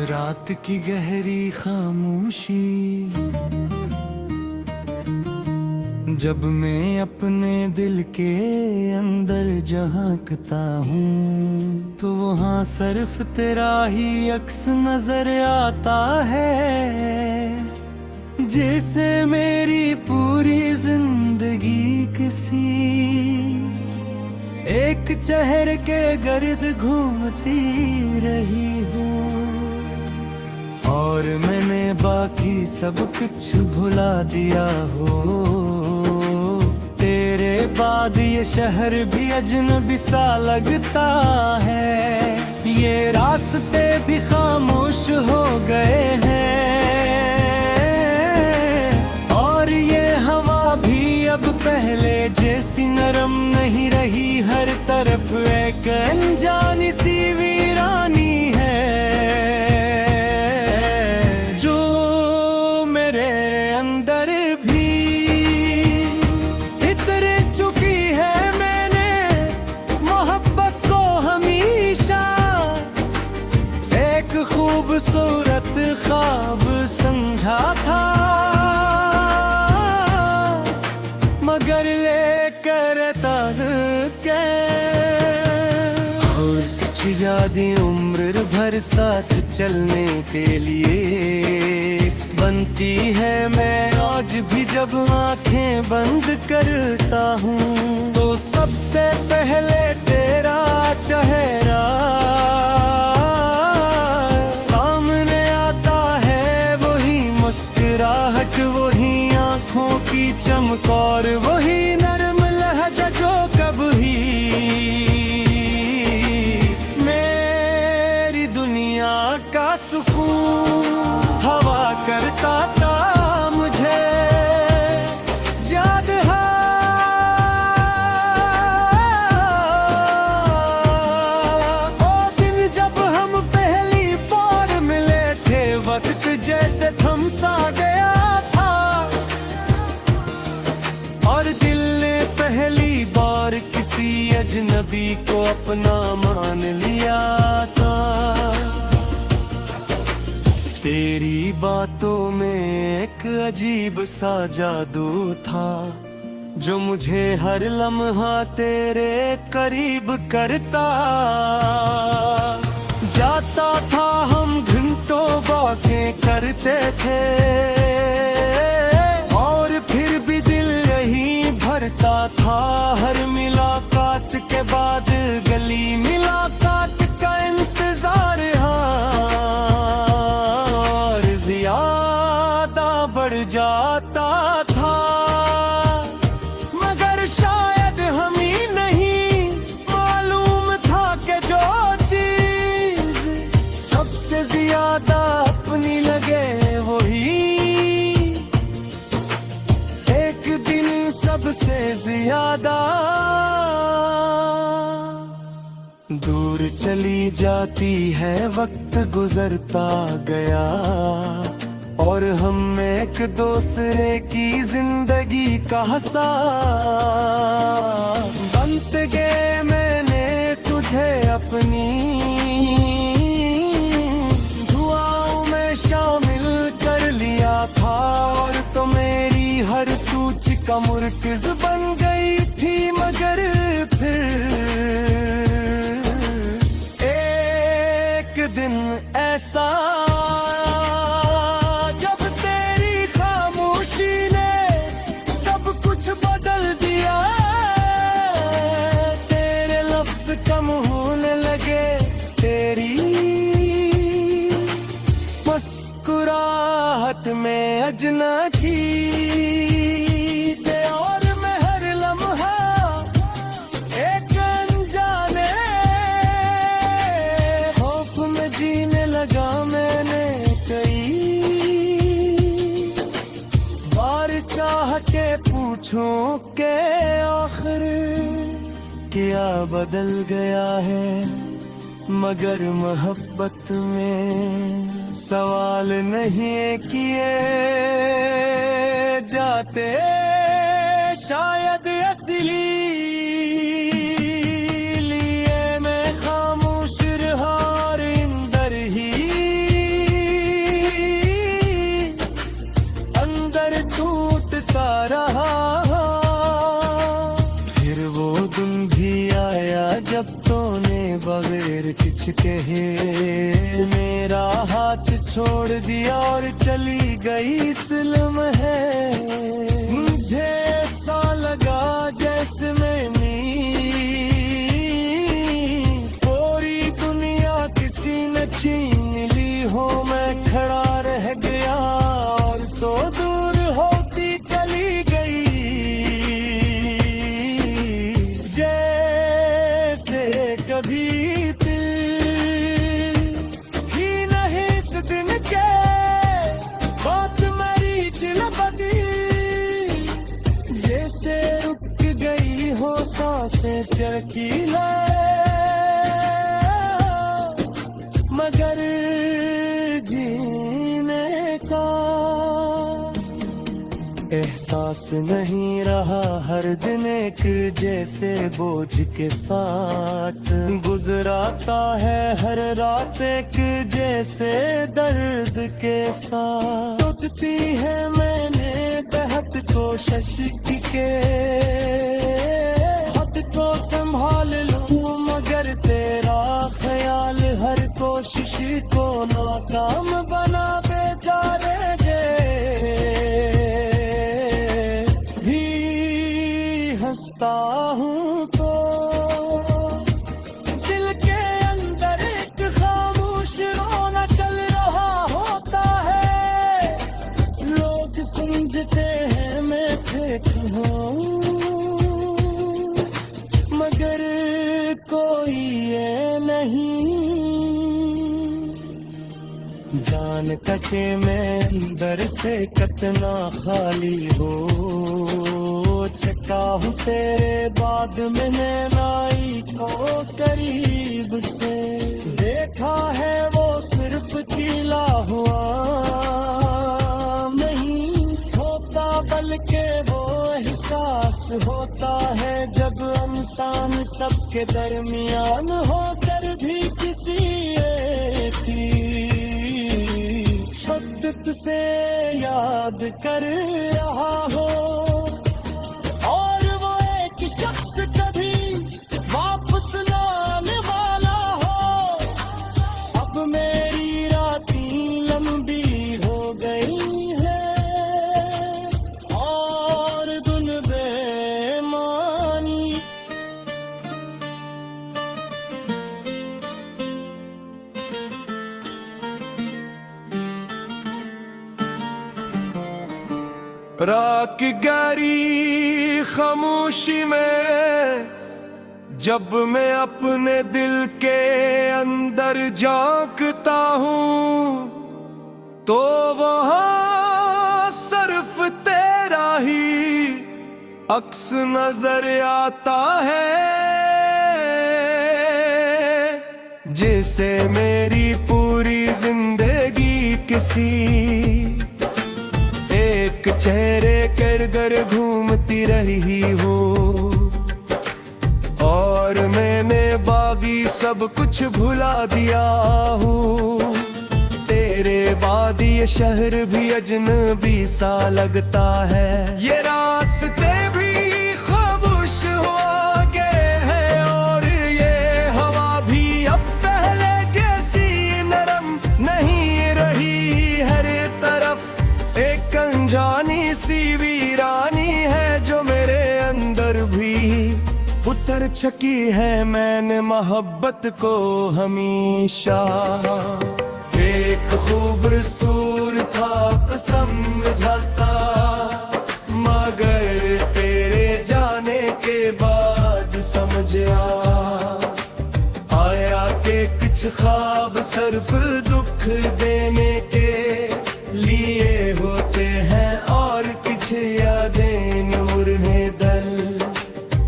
रात की गहरी खामोशी, जब मैं अपने दिल के अंदर झांकता हूँ तो वहाँ सिर्फ तेरा ही अक्स नजर आता है। जैसे मेरी पूरी जिंदगी किसी एक चेहरे के गर्द घूमती रही हूँ, और मैंने बाकी सब कुछ भुला दिया हो। तेरे बाद ये शहर भी अजनबी सा लगता है, ये रास्ते भी खामोश हो गए हैं, और ये हवा भी अब पहले जैसी नरम नहीं रही। हर तरफ एक अनजानी सी वीरानी है जो मेरे अंदर भी इतर चुकी है। मैंने मोहब्बत को हमेशा एक खूबसूरत ख्वाब समझा था, मगर लेकर तक के और कुछ यादें उम्र भर साथ चलने के लिए बनती है। मैं आज भी जब आंखें बंद करता हूँ तो सबसे पहले तेरा चेहरा सामने आता है। वही मुस्कुराहट, वही आंखों की चमक और वही नरम लहजा जो कभी मेरी दुनिया का सुकून हवा करता था। मुझे याद है वो दिन जब हम पहली बार मिले थे, वक्त जैसे थम सा गया था, और दिल ने पहली बार किसी अजनबी को अपना मान लिया था। तेरी बातों में एक अजीब सा जादू था जो मुझे हर लम्हा तेरे करीब करता जाता था। हम घंटों बातें करते थे और फिर भी दिल यही भरता था। हर मुलाकात के बाद गली मुलाकात का इंतजार और ज्यादा बढ़ जाता था, मगर शायद हम ही नहीं मालूम था कि जो चीज सबसे ज्यादा अपनी लगे वही एक दिन सबसे ज्यादा दूर चली जाती है। वक्त गुजरता गया और हम एक दूसरे की जिंदगी का हिस्सा बनते गए। मैंने तुझे अपनी दुआओं में शामिल कर लिया था, और तो मेरी हर सूची का मुर्किज बन गई थी। मगर फिर एक दिन ऐसा जब तेरी खामोशी ने सब कुछ बदल दिया। तेरे लफ्ज कम होने लगे, तेरी मुस्कुराहट में अजना थी, और मैं हर लम्हा एक अनजाने खौफ में जीने लगा। मैंने कई बार चाह के पूछूं के आखिर क्या बदल गया है, मगर मोहब्बत में सवाल नहीं किए जाते। शायद असली लिए मैं खामोश रहा और इंदर ही शब्दों ने बगैर कुछ कहे मेरा हाथ छोड़ दिया और चली गई इस लम्हे। मुझे ऐसा लगा जैसे मैंने पूरी दुनिया किसी ने छीन ली हो। मैं खड़ा रह गया और तो दूर होती चली गई, जैसे कभी दिल ही नहीं इस दिन के बात मेरी चिलबदी, जैसे रुक गई हो सांसें चरखी है मगर जीने का एहसास नहीं रहा। हर दिन एक जैसे बोझ के साथ गुजराता है, हर रात एक जैसे दर्द के साथ। सोचती है मैंने बेहद कोशिश की के खुद को संभाल लूं, मगर तेरा ख्याल हर कोशिश को नाकाम बना बेचारे भी हंसता हूँ तो दिल के अंदर एक खामोश रोना चल रहा होता है। लोग समझते हैं मैं ठीक हूँ मगर कोई ये नहीं जान के मैं अंदर से कितना खाली हो चका हूँ तेरे बाद मैंने नाई को करीब से देखा है। वो सिर्फ खिला हुआ नहीं होता बल्कि वो एहसास होता है जब इंसान सबके दरमियान होकर भी किसी एक शिद्दत से याद कर रहा हो और वो एक शख्स कभी वापस न आने वाला हो। अब मेरी रातें लंबी हो गई है और दिन बेमानी। रात की गहरी खामोशी में जब मैं अपने दिल के अंदर झांकता हूँ तो वहाँ सिर्फ तेरा ही अक्स नजर आता है। जैसे मेरी पूरी जिंदगी किसी एक चेहरे कर घर घूमती रही हो और मैंने बाकी सब कुछ भुला दिया हूँ। तेरे बाद ये शहर भी अजनबी सा लगता है। ये रास्ते भी खामोश हो गए हैं और ये हवा भी अब पहले जैसी नरम नहीं रही। हर तरफ एक अनजानी सी वीरानी है जो मेरे अंदर भी उतर चुकी है। मैंने मोहब्बत को हमेशा एक खूबसूरत था समझाता मगर तेरे जाने के बाद समझ आया कि कुछ ख्वाब सिर्फ दुख देने के लिए होते हैं और कुछ यादें नूर में दल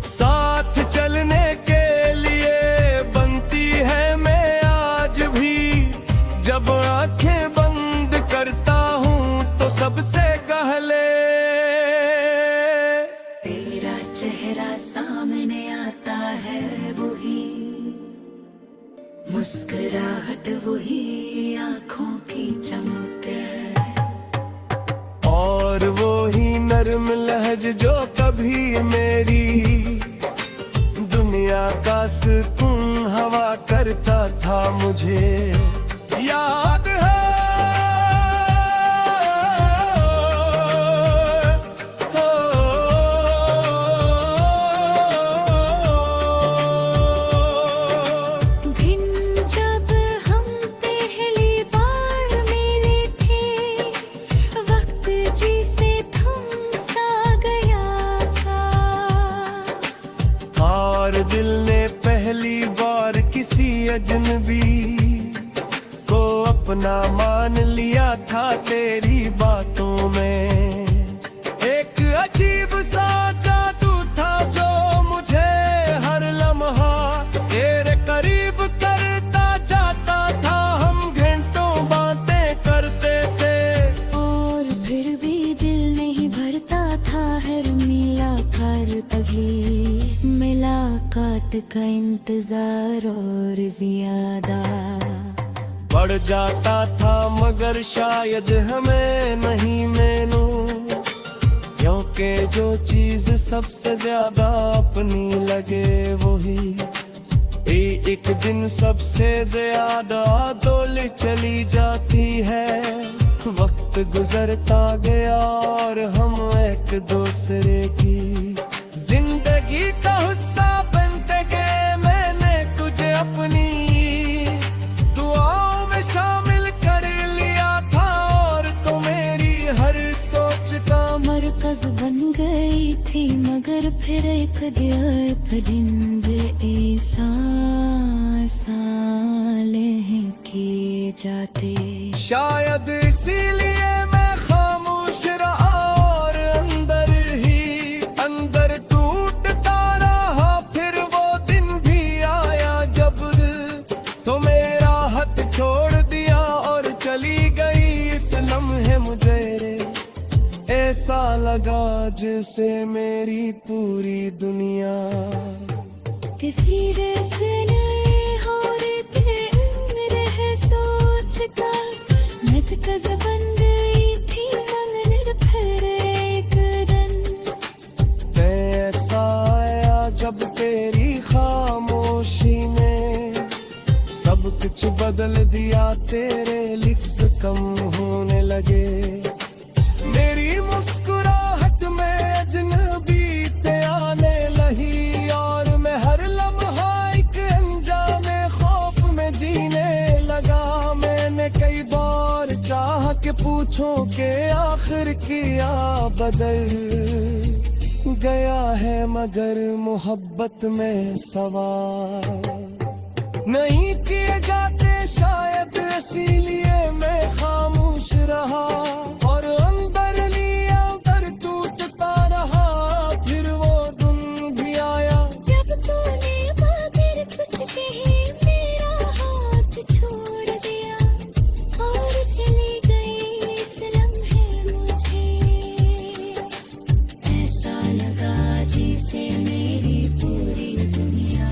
साथ चलने के लिए बनती है। मैं आज भी जब आंखें बंद करता हूँ तो सबसे पहले तेरा चेहरा सामने आता है, वही मुस्कुराहट वही आँखों की चमक और वो ही नर्म लहज जो कभी मेरी दुनिया का सुकून करता था मुझे याद है। दिल ने पहली बार किसी अजनबी को अपना मान लिया था तेरी बातों में। एक अजीब सा जादू था जो मुझे हर लम्हा तेरे करीब करता जाता था। हम घंटों बातें करते थे और फिर भी दिल नहीं भरता था हर मुलाकात अगली मुलाकात का इंतजार और ज्यादा बढ़ जाता था, मगर शायद हमें नहीं मैनू, क्योंकि जो चीज सबसे ज्यादा अपनी लगे वही एक दिन सबसे ज्यादा डोल चली जाती है। वक्त गुजरता गया और हम एक दूसरे की जिंदगी का हिस्सा बनते गए। मैंने तुझे अपनी दुआओं में शामिल कर लिया था और तो मेरी हर सोच का मरकज बन गई थी। मगर फिर एक दिल परिंदे ऐसा सालें किए जाते। शायद इसीलिए मैं खामोश रहा और अंदर ही अंदर टूटता रहा। फिर वो दिन भी आया जब तो मेरा हाथ छोड़ दिया और चली गई इस लम्हे मुझे। ऐसा लगा जैसे मेरी पूरी दुनिया किसी रेस में हो रही थी। उम्र है सोच का मरकज बन गई थी। मगर फिर एक दिन ऐसा आया जब तेरी खामोशी ने सब कुछ बदल दिया। तेरे लिप्स कम होने लगे, मेरी मुस्कुराहट में अजनबी आने लगी और मैं हर लम्हा एक अनजाने खौफ में जीने लगा। मैंने कई बार चाह के पूछूं कि आखिर किया बदल गया है, मगर मोहब्बत में सवाल नहीं किए जाते। शायद इसीलिए मैं खामोश रहा और अंदर लिया अंदर टूटता रहा। फिर वो दिन भी आया जब तूने मगर कुछ कहे मेरा हाथ छोड़ दिया और चली गई इस लम्हे मुझे। ऐसा लगा जैसे मेरी पूरी दुनिया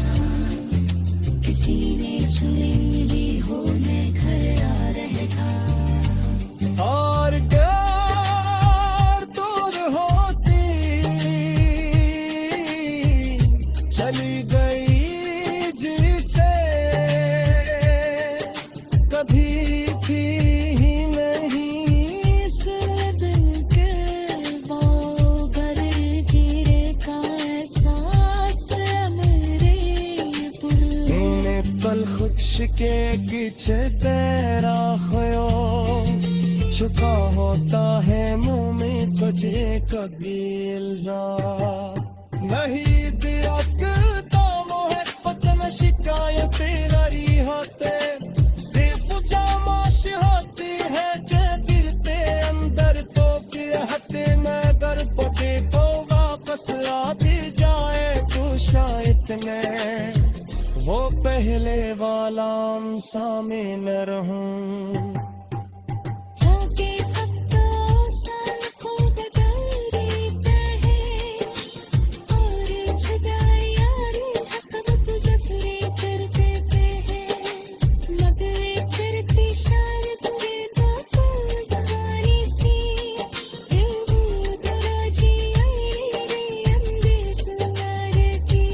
किसी ने चुरा ली हो। मैं घर आ रहेगा और प्यार दूर होती चली गई जिसे कभी भी नहीं। इस दिल के बागर जीरे का एहसास मेरे पुर पल खुश के पीछे तेरा ख्याल छुपा होता है मुंह में तुझे कभी इल्जाम नहीं दिया। मोहब्बत में शिकायतें लड़ी होते सिर्फ जामाश होती है के दिल के अंदर तो गिरहते। मगर पते तो वापस आ भी जाए तो शायद मैं वो पहले वाला सामने न रहूं। जाके हफ्तों साल को बदल देते हैं और छुड़ाए यारी हकमत जफरे कर देते हैं। मगर करती शायद बेदा सहारी सी दराजी आई अंदर सुनार की।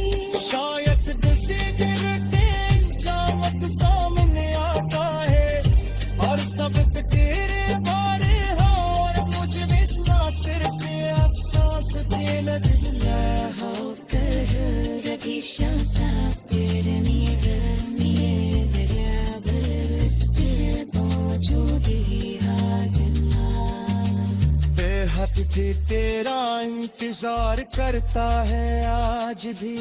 शायद किसी गिर के जामत şansattir niye beraber ister mevcudi hadina बेहद भी तेरा इंतजार करता है आज भी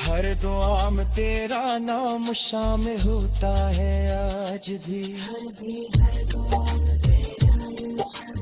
हर दुआ में तेरा नाम शामिल होता है आज भी हर दुआ में तेरा नाम